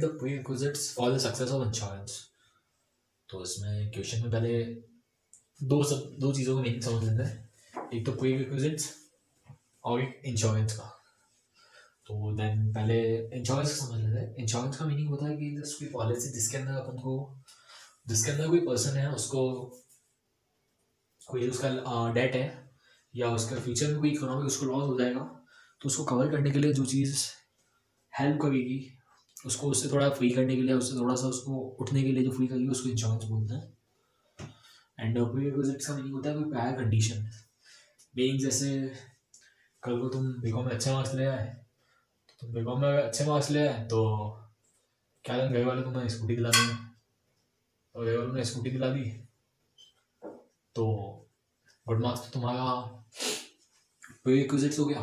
The prerequisites for the success of insurance. तो इसमें question में पहले दो चीज़ों का मीनिंग समझ लेते हैं, एक तो प्रीरिक्विजिट्स और एक इंश्योरेंस का। तो देन पहले इंश्योरेंस समझ लेते हैं। इंश्योरेंस का मीनिंग होता है कि जस्ट कोई पॉलिसी जिसके अंदर कोई पर्सन है, उसको कोई उसका डेट है या उसका फ्यूचर में कोई इकोनॉमिक उसको लॉस हो जाएगा, तो उसको कवर करने के लिए जो चीज़ हेल्प करेगी, उसको उससे थोड़ा फ्री करने के लिए, उससे थोड़ा सा उसको उठने के लिए जो फ्री करेगी, उसको इंश्योरेंस बोलते हैं। एंड प्रीरिक्विजिट्स का मीनिंग होता है कोई प्रायर कंडीशन। मीनिंग जैसे कल को तुम बीकॉम में अच्छे मार्क्स ले आए, तो तुम बीकॉम में अच्छे मार्क्स ले आए तो क्या घर वाले तुम्हें स्कूटी दिला देंगे, और घर वालों ने स्कूटी दिला दी तो गुड मार्क्स तो तुम्हारा प्रीरिक्विजिट्स हो गया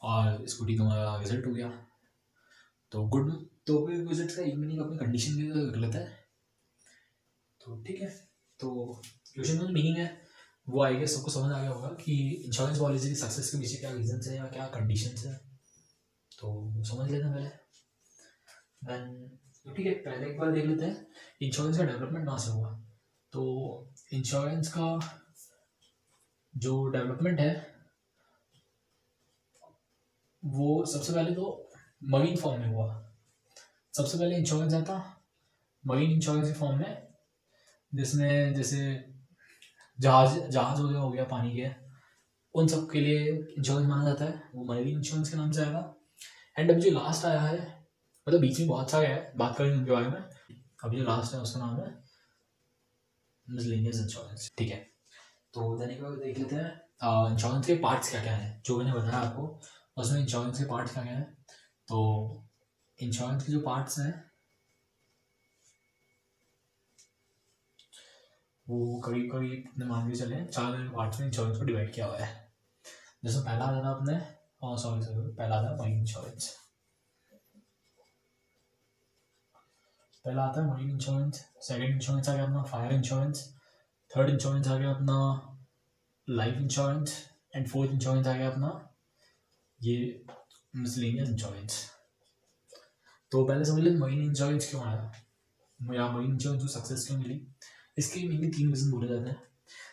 और स्कूटी तुम्हारा रिजल्ट हो गया। तो प्रीरिक्विजिट्स का एक मीनिंग अपनी कंडीशन के लिए रख लेता है। तो ठीक है, तो क्वेश्चन में मीनिंग है वो आई गेस सबको समझ आ गया होगा कि इंश्योरेंस पॉलिसी की सक्सेस के पीछे क्या रीजन है या क्या कंडीशंस है, तो समझ लेना पहले। देन ठीक है, पहले एक बार देख लेते हैं इंश्योरेंस का डेवलपमेंट कहाँ से हुआ। तो इंश्योरेंस का जो डेवलपमेंट है वो सबसे पहले तो मरीन फॉर्म में हुआ। सबसे पहले इंश्योरेंस आता मरीन इंश्योरेंस के फॉर्म में, जिसमें जैसे जहाज हो गया पानी के, उन सब के लिए इंश्योरेंस माना जाता है, वो मरीन इंश्योरेंस के नाम से आएगा। एंड अब जो लास्ट आया है, मतलब बीच में बहुत सारे है, बात करेंगे उनके बारे में। अभी जो लास्ट है उसका नाम है मिसलेनियस इंश्योरेंस। ठीक है, तो देने के बाद देख लेते हैं इंश्योरेंस के पार्ट्स क्या क्या हैं, जो मैंने बताया आपको उसमें इंश्योरेंस के पार्ट्स क्या क्या हैं। तो इंश्योरेंस के जो पार्ट्स हैं वो करीब करीब अपने मान के चले 4 पार्ट्स में इंश्योरेंस को डिवाइड किया हुआ है। जैसे पहला आता है अपने पहला आता है मरीन इंश्योरेंस। पहला आता है मरीन इंश्योरेंस, सेकंड इंश्योरेंस आ गया अपना फायर इंश्योरेंस, थर्ड इंश्योरेंस आ गया अपना life insurance, and fourth insurance आ गया अपना ये मिसलेनियस इंश्योरेंस। तो पहले समझ लें मरीन इंश्योरेंस क्यों आया या मरीन इंश्योरेंस को सक्सेस क्यों मिली। इसके मेनली 3 रीज़न बोले जाते हैं।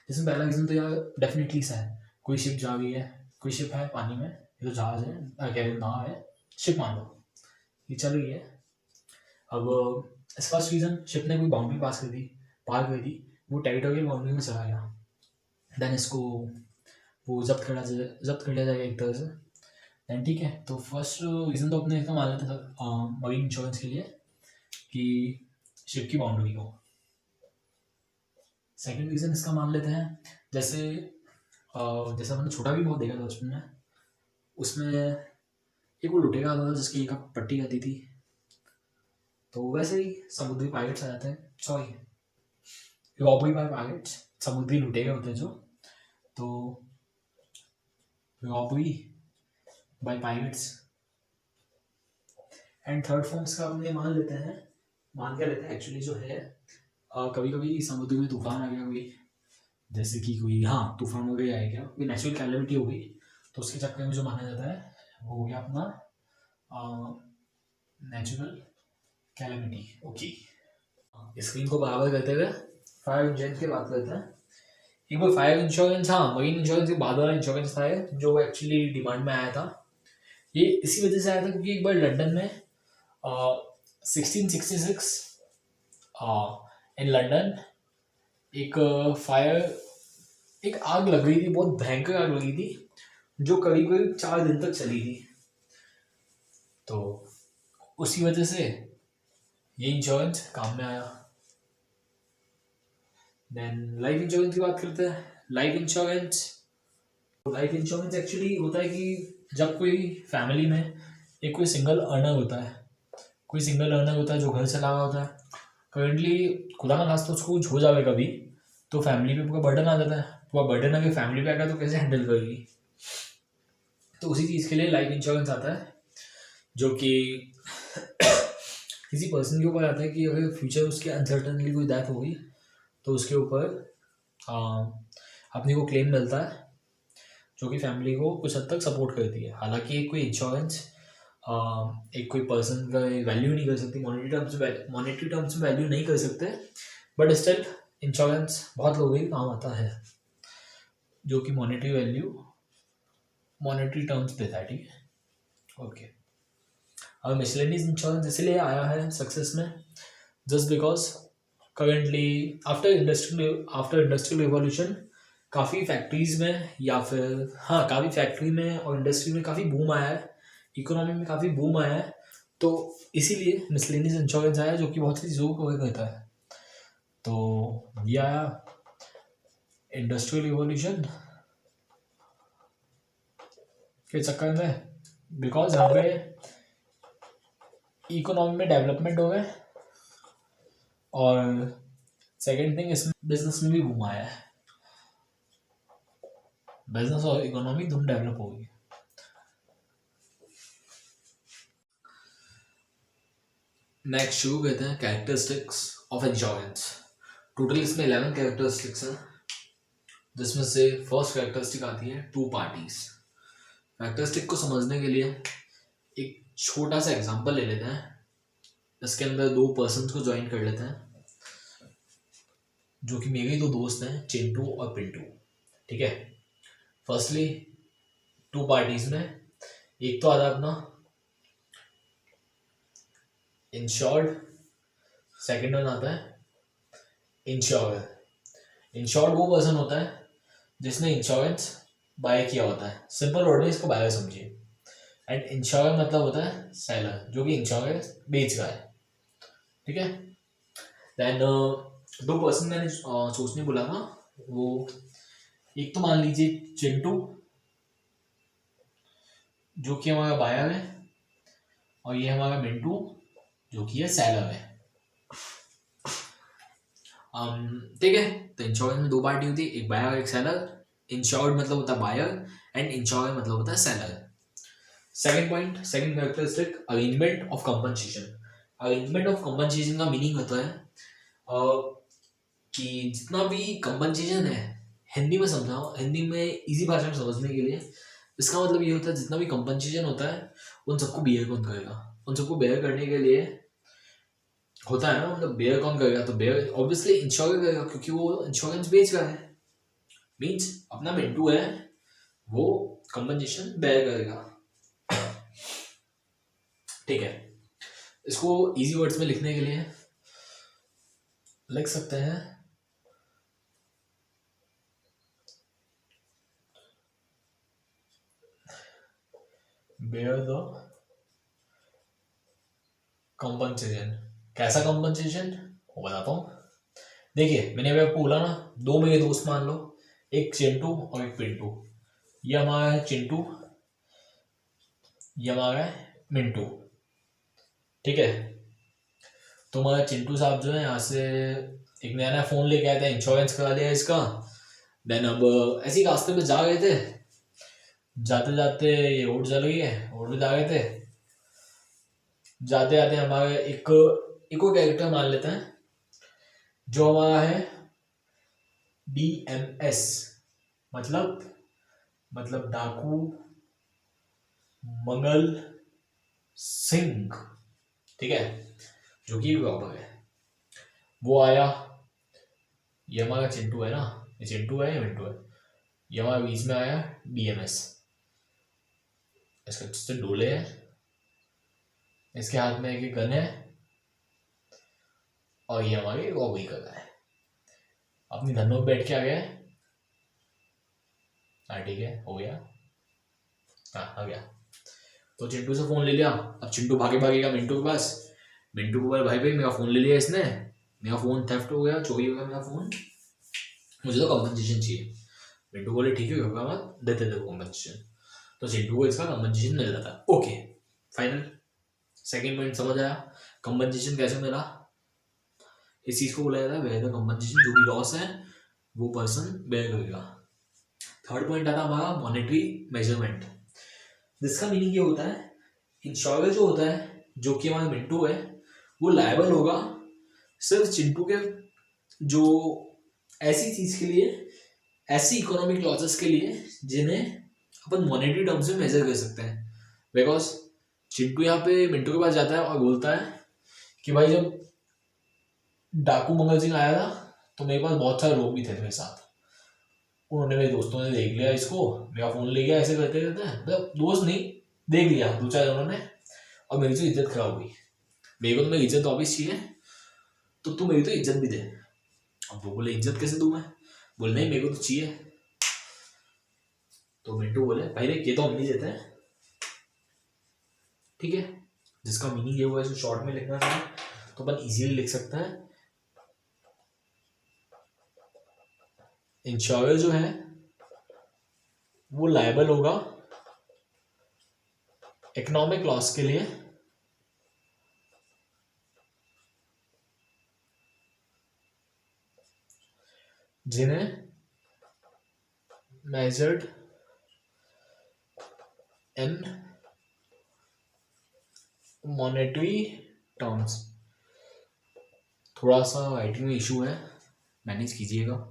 जिसमें पहला रीज़न तो यार डेफिनेटली सा है, कोई शिप जा रही है, कोई शिप है पानी में, ये तो जहाज है क्या नाव है, शिप मान लो ये चल रही है। अब इस फर्स्ट रीज़न, शिप ने कोई बाउंड्री पार कर दी, वो टेरिटोरियल बाउंड्री में चला गया, देन इसको वो जब्त कर लिया जाएगा एक तरह से। देन ठीक है, तो फर्स्ट रीज़न तो अपने इसका मान लेते हैं मरीन इंश्योरेंस के लिए कि शिप की बाउंड्री को। सेकंड रीज़न इसका मान लेते हैं जैसे मैंने छोटा भी बहुत देखा था बचपन में, उसमें एक वो लुटेरा आता था जिसकी एक पट्टी आती थी, तो वैसे ही समुद्री पायरेट्स आ जाते हैं, सॉरी रॉबरी बाय पायरेट्स, समुद्री लुटेरे होते हैं जो, तो robbery by pirates. And third forms का हम ये मान लेते हैं एक्चुअली जो है कभी कभी समुद्र में तूफान आ गया कोई, जैसे कि कोई तूफान हो गया है, क्या कोई नेचुरल कैलेमिटी हो गई, तो उसके चक्कर में जो माना जाता है वो हो गया अपना नेचुरल कैलेमिटी। ओके, स्क्रीन को बराबर करते हुए फायर इंश्योरेंस की बात करते हैं। एक बार फायर इंश्योरेंस, मरीन इंश्योरेंस के बाद वाला इंश्योरेंस था जो एक्चुअली डिमांड में आया था। ये इसी वजह से आया था क्योंकि एक बार लंदन में 1666 इन लंदन एक आग लग गई थी, बहुत भयंकर आग लगी थी जो करीब करीब 4 दिन तक चली थी। तो उसी वजह से ये इंश्योरेंस काम में आया। देन लाइफ इंश्योरेंस की बात करते हैं। लाइफ इंश्योरेंस एक्चुअली होता है कि जब कोई फैमिली में एक कोई सिंगल अर्नर होता है जो घर से लगा होता है, करेंटली खुदा ना खास तो उसको कुछ हो जाए कभी, तो फैमिली पे पूरा बर्डन आ जाता है, पूरा बर्डन अगर फैमिली पे आएगा तो कैसे हैंडल करेगी। तो उसी चीज़ के लिए लाइफ इंश्योरेंस आता है, जो कि किसी पर्सन के ऊपर आता है कि अगर फ्यूचर उसके अनसर्टनली कोई डेथ होगी तो उसके ऊपर अपने को क्लेम मिलता है, जो कि फैमिली को कुछ हद तक सपोर्ट करती है। हालांकि कोई इंश्योरेंस एक कोई पर्सन का वैल्यू नहीं कर सकती, मॉनेटरी टर्म्स में वैल्यू नहीं कर सकते, बट स्टिल इंश्योरेंस बहुत लोगों के काम आता है जो कि मॉनेटरी वैल्यू मॉनेटरी टर्म्स देता है, ठीक है। ओके, अब मिसलेनियस इंश्योरेंस इसलिए आया है सक्सेस में just because currently after industrial revolution काफ़ी फैक्ट्रीज में या फिर हाँ काफ़ी फैक्ट्री में और इंडस्ट्री में काफ़ी बूम आया है, इकोनॉमी में काफ़ी बूम आया है, तो इसीलिए मिसलेनियस इंश्योरेंस आया जो कि बहुत सी चीज़ों को कवर करता है। तो ये आया इंडस्ट्रियल रिवॉल्यूशन के चक्कर में, बिकॉज यहाँ पे इकोनॉमी में डेवलपमेंट हो गए, और सेकेंड थिंग इसमें बिजनेस में भी बूम आया है, बिजनेस और इकोनॉमी दोनों डेवलप हो गई। नेक्स्ट शुरू करते हैं कैरेक्टरिस्टिक्स ऑफ इंश्योरेंस। टोटल इसमें 11 कैरेक्टरिस्टिक्स हैं, जिसमें से फर्स्ट कैरेक्टरिस्टिक आती है टू पार्टीज। कैरेक्टरिस्टिक को समझने के लिए एक छोटा सा एग्जांपल ले लेते हैं। इसके अंदर दो पर्सन्स को ज्वाइन कर लेते हैं जो कि मेरे ही दो दोस्त हैं, चिंटू और पिंटू, ठीक है। फर्स्टली टू पार्टीज में एक तो आता है अपना इंश्योर्ड, सेकेंड वन आता है इंश्योर। इंश्योर्ड वो पर्सन होता है जिसने इंश्योरेंस बाय किया होता है, सिंपल वर्ड में इसको बाय समझिए। एंड इंश्योर मतलब होता है सेलर, जो कि इंश्योरेंस बेच रहा है, ठीक है। देन दो पर्सन मैंने सोचने बोला था, वो एक तो मान लीजिए चिंटू जो कि हमारा बायर है, और ये हमारा मिंटू जो कि है सेलर है, ठीक है। तो इंश्योरेंस में दो पार्टी होती है, एक बायर और एक सेलर। इंश्योर्ड मतलब होता है बायर एंड इंश्योर मतलब होता है seller. Second point, second characteristic, arrangement of compensation. Arrangement of compensation का मीनिंग होता है कि जितना भी कंपनसेशन है, हिंदी में समझाओ, हिंदी में इजी भाषा में समझने के लिए, इसका मतलब ये होता है जितना भी कंपनसेशन होता है उन सबको बेयर कौन करेगा, उन सबको बेयर करने के लिए होता है ना, मतलब बेयर कौन करेगा, तो बेयर ऑब्वियसली इंश्योर करेगा क्योंकि वो इंश्योरेंस बेच रहा है। मीन्स अपना मिंटू है वो कंपनसेशन बेयर करेगा, ठीक है। इसको इजी वर्ड्स में लिखने के लिए लिख सकते हैं बेयर द कंपनसेशन। कैसा कंपनसेशन वो बताता हूँ। देखिए मैंने अभी आपको बोला ना, दो मेरे दोस्त मान लो, एक चिंटू और एक पिंटू। ये हमारा है चिंटू, ये हमारा है मिंटू, ठीक है। तो हमारा चिंटू साहब जो है यहाँ से एक नया नया फ़ोन लेके आए थे, इंश्योरेंस करा लिया इसका। देन अब ऐसे ही रास्ते पे जा रहे थे, जाते जाते ये रोड चल गई है, रोड पे जा रहे थे, जाते जाते हमारे एक इको कैरेक्टर मान लेते हैं जो हमारा है DMS, मतलब डाकू मंगल सिंह, ठीक है, जो कि रॉबर है। वो आया, ये हमारा चिंटू है ना, ये चिंटू है, ये मिंटू है, ये हमारे बीच में आया DMS। इसके से डोले है, इसके हाथ में एक गन है, और ये हमारी रॉबरी कर रहा है, अपनी धनों पे बैठ के आ गया है। हाँ ठीक है, हो गया, हाँ आ गया। तो चिंटू से फोन ले लिया। अब चिंटू भागे भागेगा मिंटू के पास, मिंटू को बोला भाई भाई मेरा फोन ले लिया इसने, मेरा फोन थेफ्ट हो गया, चोरी हो गया मेरा फोन, मुझे तो कंपनसेशन चाहिए। मिंटू बोले ठीक है होगा मत, देते दे कंपनसेशन। तो चिंटू को इसका कंपनसेशन मिल जाता है। ओके फाइनल, सेकेंड पॉइंट समझ आया, कंपनसेशन कैसे मिला, इस चीज को बोला जाता है वेयर द कंपनसेशन, जो भी लॉस है वो पर्सन बेयर करेगा। थर्ड पॉइंट आता हमारा मॉनेटरी मेजरमेंट, जिसका मीनिंग ये होता है इंश्योर जो होता है, जो कि हमारा मिंटू है, वो लायबल होगा सिर्फ चिंटू के जो ऐसी चीज के लिए, ऐसी इकोनॉमिक लॉसेस के लिए जिन्हें अपन मॉनेटरी टर्म्स में मेजर कर सकते हैं। बिकॉज चिंटू यहाँ पे मिंटू के पास जाता है और बोलता है कि भाई जब डाकू मंगल सिंह आया था तो मेरे पास बहुत सारे लोग भी थे मेरे साथ, उन्होंने, मेरे दोस्तों ने देख लिया इसको, मेरा फोन ले गया, ऐसे करते करते, मतलब दोस्त नहीं, देख लिया दो चार जनों ने, और मेरी तो इज्जत खराब हुई। मेरे को तो मेरी इज्जत वापिस चाहिए, तो तू मेरी तो इज्जत भी दे। अब वो बोले इज्जत कैसे दूं मैं, बोले नहीं मेरे को तो चाहिए। तो मिंटू बोले भाई देख ये तो हम नहीं देते हैं, ठीक है, जिसका मीनिंग ये हुआ है शॉर्ट में लिखना चाहिए तो अपन इजीली लिख सकते हैं। इंश्योरेंस जो है वो लायबल होगा इकोनॉमिक लॉस के लिए जिन्हें मेजर्ड इन मॉनेटरी टर्म्स। थोड़ा सा राइटिंग में इशू है, मैनेज कीजिएगा।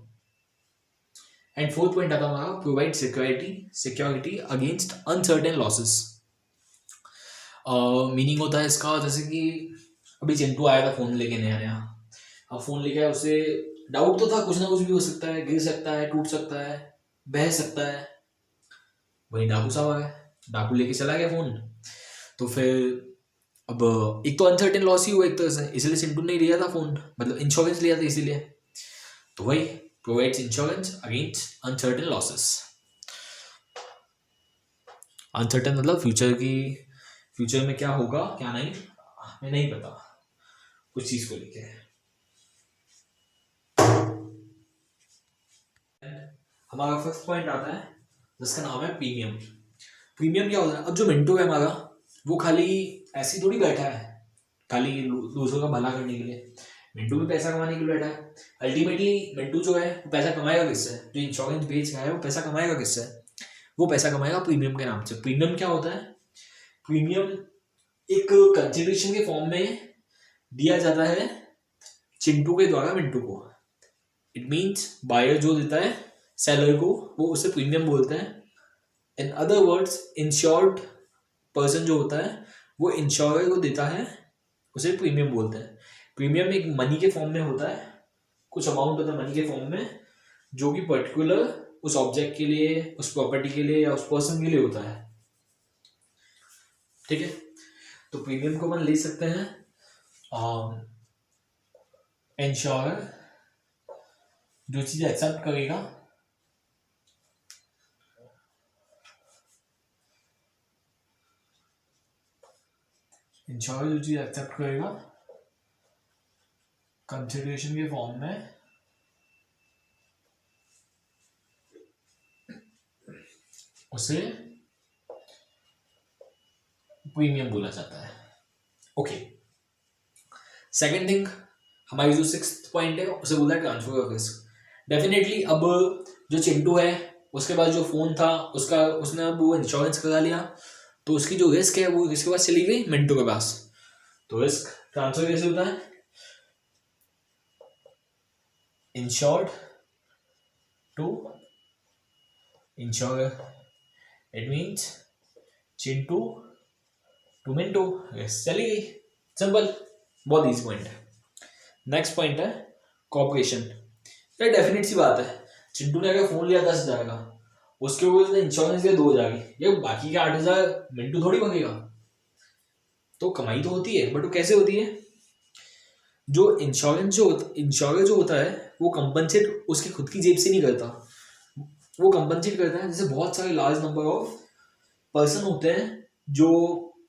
एंड फोर्थ पॉइंट आता हमारा provide security against uncertain losses. Meaning होता है इसका जैसे कि अभी चिंटू आया था फोन लेके नया नया, अब फोन लेके आया, उसे डाउट तो था कुछ ना कुछ भी हो सकता है, गिर सकता है, टूट सकता है, बह सकता है। वही डाकू साहब आ गए, डाकू लेके चला गया फोन। तो फिर अब एक तो अनसर्टेन लॉस ही हुआ एक तरह से, इसलिए चिंटू ने लिया था फोन, मतलब इंश्योरेंस लिया था इसीलिए। तो वही provides insurance against uncertain losses. Uncertain मतलब फ्यूचर में क्या होगा क्या नहीं, हमें नहीं पता कुछ चीज को लेके। हमारा फर्स्ट पॉइंट आता है जिसका नाम है प्रीमियम। प्रीमियम क्या होता है, अब जो मिंटू है हमारा वो खाली ऐसी थोड़ी बैठा है खाली दूसरों का भला करने के लिए, मिंटू भी पैसा कमाने के लिए बैठा है। अल्टीमेटली मिंटू जो है वो पैसा कमाएगा किससे, जो इंश्योरेंस बेच रहा है वो पैसा कमाएगा किससे, वो पैसा कमाएगा प्रीमियम के नाम से। प्रीमियम क्या होता है, प्रीमियम एक कंसिडरेशन के फॉर्म में दिया जाता है चिंटू के द्वारा मिंटू को। इट मीन्स बायर जो देता है सेलर को वो उसे प्रीमियम बोलते हैं। In other words insured person जो होता है वो इंश्योरर को देता है, उसे प्रीमियम बोलते हैं। प्रीमियम एक मनी के फॉर्म में होता है, कुछ अमाउंट होता है मनी के फॉर्म में, जो कि पर्टिकुलर उस ऑब्जेक्ट के लिए, उस प्रॉपर्टी के लिए या उस पर्सन के लिए होता है, ठीक है। तो प्रीमियम को अपन ले सकते हैं इंश्योरर जो चीज एक्सेप्ट करेगा इंश्योरर जो चीज एक्सेप्ट करेगा कंसिडरेशन के फॉर्म में उसे प्रीमियम बोला जाता है। ओके, सेकंड थिंग हमारी जो सिक्स्थ पॉइंट है उसे बोला है ट्रांसफर ऑफ रिस्क। डेफिनेटली अब जो चिंटू है उसके पास जो फोन था उसका उसने अब वो इंश्योरेंस करा लिया, तो उसकी जो रिस्क है वो किसके पास चली गई, मिंटू के पास। तो रिस्क ट्रांसफर कैसे होता है, insured to insurer, it means Chintu to Mintu, risk चली गई, सिंपल, बहुत ईजी पॉइंट है। नेक्स्ट पॉइंट है कॉपरेशन। यार डेफिनेट सी बात है, चिंटू ने अगर फोन लिया 10,000 का, उसके ऊपर इंश्योरेंस दिया 2,000 की, ये बाकी के 8,000 मिंटू थोड़ी भगेगा। तो कमाई तो होती है, बट वो कैसे होती है, जो इंश्योरेंस जो होता है वो कंपनसेट उसकी खुद की जेब से नहीं करता, वो कंपनसेट करता है जैसे बहुत सारे लार्ज नंबर ऑफ पर्सन होते हैं जो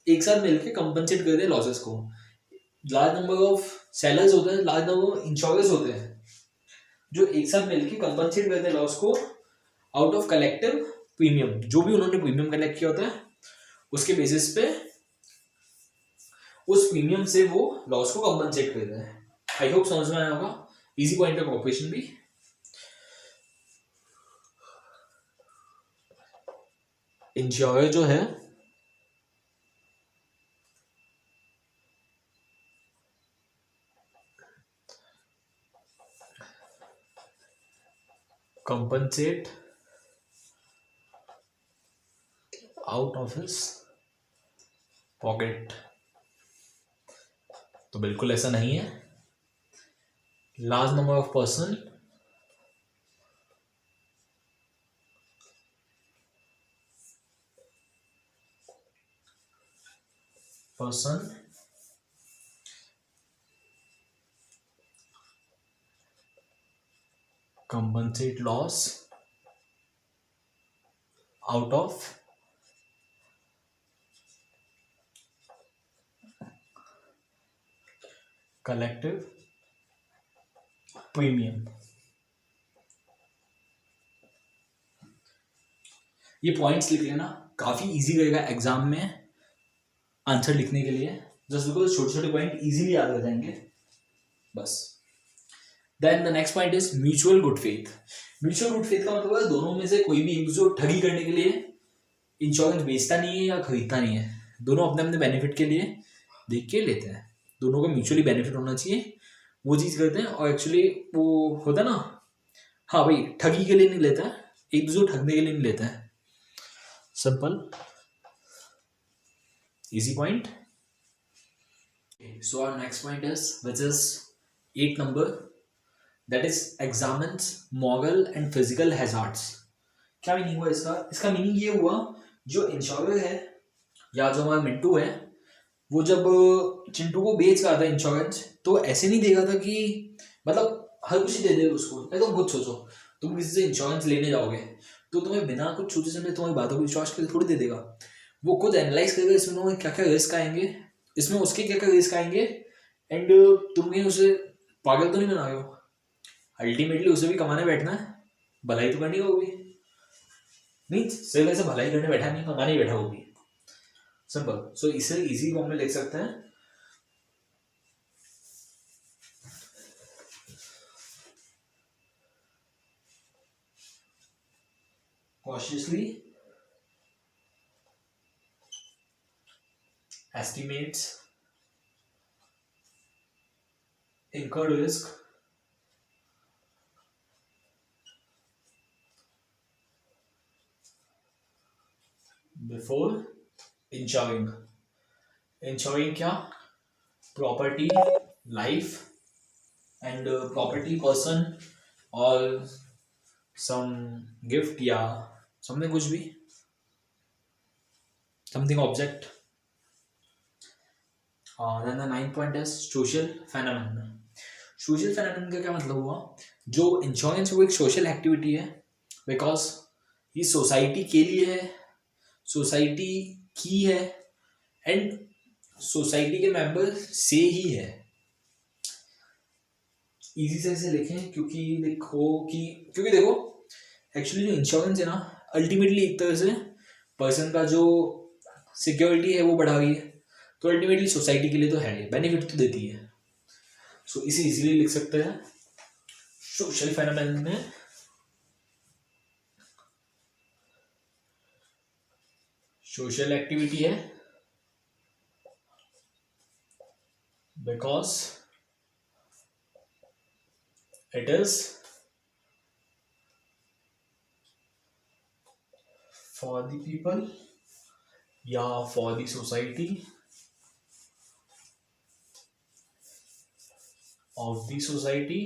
एक साथ मिलकर कंपनसेट करते हैं लॉसेस को। लार्ज नंबर ऑफ सेलर्स होते हैं, लार्ज नंबर ऑफ इंश्योरेंस होते हैं जो एक साथ मिलकर कंपनसेट करते हैं लॉस को आउट ऑफ कलेक्टिव प्रीमियम। जो भी उन्होंने प्रीमियम कलेक्ट किया होता है उसके बेसिस पे उस प्रीमियम से वो लॉस को कंपनसेट करते हैं। आई होप समझ में आया होगा, इजी पॉइंट है कॉर्पोरेशन भी। इंश्योरर जो है compensate out of his pocket, तो बिल्कुल ऐसा नहीं है। Large number of person, compensate loss out of collective premium। ये पॉइंट्स लिख लेना, काफी इजी रहेगा एग्जाम में आंसर लिखने के लिए, जस्ट बिकॉज छोटे छोटे पॉइंट इजीली याद हो जाएंगे बस। Then the next point is mutual good faith. Mutual good faith का मतलब है दोनों में से कोई भी एक दूसरे को ठगी करने के लिए इंश्योरेंस बेचता नहीं है या खरीदता नहीं है, दोनों अपने अपने बेनिफिट के लिए देख के लेते हैं, दोनों का म्यूचुअली बेनिफिट होना चाहिए, वो चीज़ करते हैं। और एक्चुअली वो होता है ना, हाँ भाई ठगी के लिए नहीं लेता है, एक दूसरे को ठगने के लिए नहीं लेता है, simple easy point। So our next point is, which is 8 number, that is examines moral and physical hazards। क्या मीनिंग हुआ इसका? इसका मीनिंग ये हुआ, जो इंश्योरर है या जो हमारा मिंटू है, वो जब चिंटू को बेच रहा था इंश्योरेंस, तो ऐसे नहीं देगा था कि मतलब हर कुछ दे दे उसको। तुम खुद सोचो, तुम किसी से इंश्योरेंस लेने जाओगे तो तुम्हें बिना कुछ सोचे समझे तुम्हारी बातों को विश्वास करके थोड़ी दे देगा, वो खुद एनालाइज करेगा इसमें तुम्हें क्या क्या रिस्क आएंगे, इसमें उसके क्या क्या रिस्क आएंगे, एंड तुम्हें उसे पागल तो नहीं बना रहे हो, अल्टीमेटली उसे भी कमाने बैठना है, भलाई तो करनी होगी, मीन्स सिर्फ ऐसे भलाई करने बैठा नहीं, कमाने ही बैठा होगी, सिंपल। सो इसे इजी फॉर्म में लिख सकते हैं, cautiously estimates incurred risk before insuring। Insuring क्या? Property, life and property, person और सम गिफ्ट या समथिंग, कुछ भी, something object. then the 9th point is social phenomenon। Social phenomenon का क्या मतलब हुआ? जो इंश्योरेंस है वो एक सोशल एक्टिविटी है, बिकॉज ये सोसाइटी के लिए है, सोसाइटी की है, एंड सोसाइटी के मेंबर से ही है। इजी से इसे लिखें, क्योंकि देखो एक्चुअली जो इंश्योरेंस है ना, अल्टीमेटली एक तरह से पर्सन का जो सिक्योरिटी है वो बढ़ा रही है, तो अल्टीमेटली सोसाइटी के लिए तो है, बेनिफिट तो देती है। सो इसे इजीली लिख सकते हैं, सोशल फेनोमेनन में सोशल एक्टिविटी है, because it is for the people या for the society of the society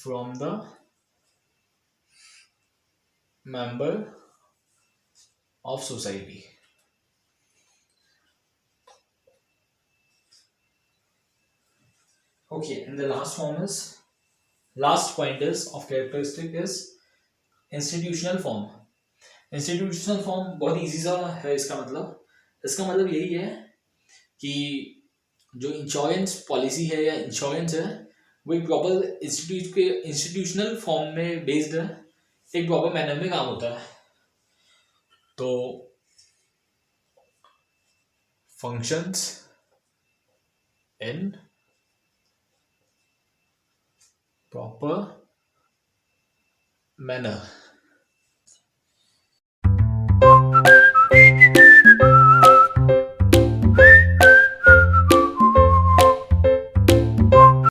from the member of society। Okay, and the last point is of characteristic is institutional form। institutional form बहुत easy सा है, इसका मतलब यही है कि जो इंश्योरेंस पॉलिसी है या इंश्योरेंस है वो एक प्रॉपर इंस्टीट्यूशनल फॉर्म में बेस्ड है, एक प्रॉपर मैनर में काम होता है। तो फंक्शंस इन प्रॉपर मैनर,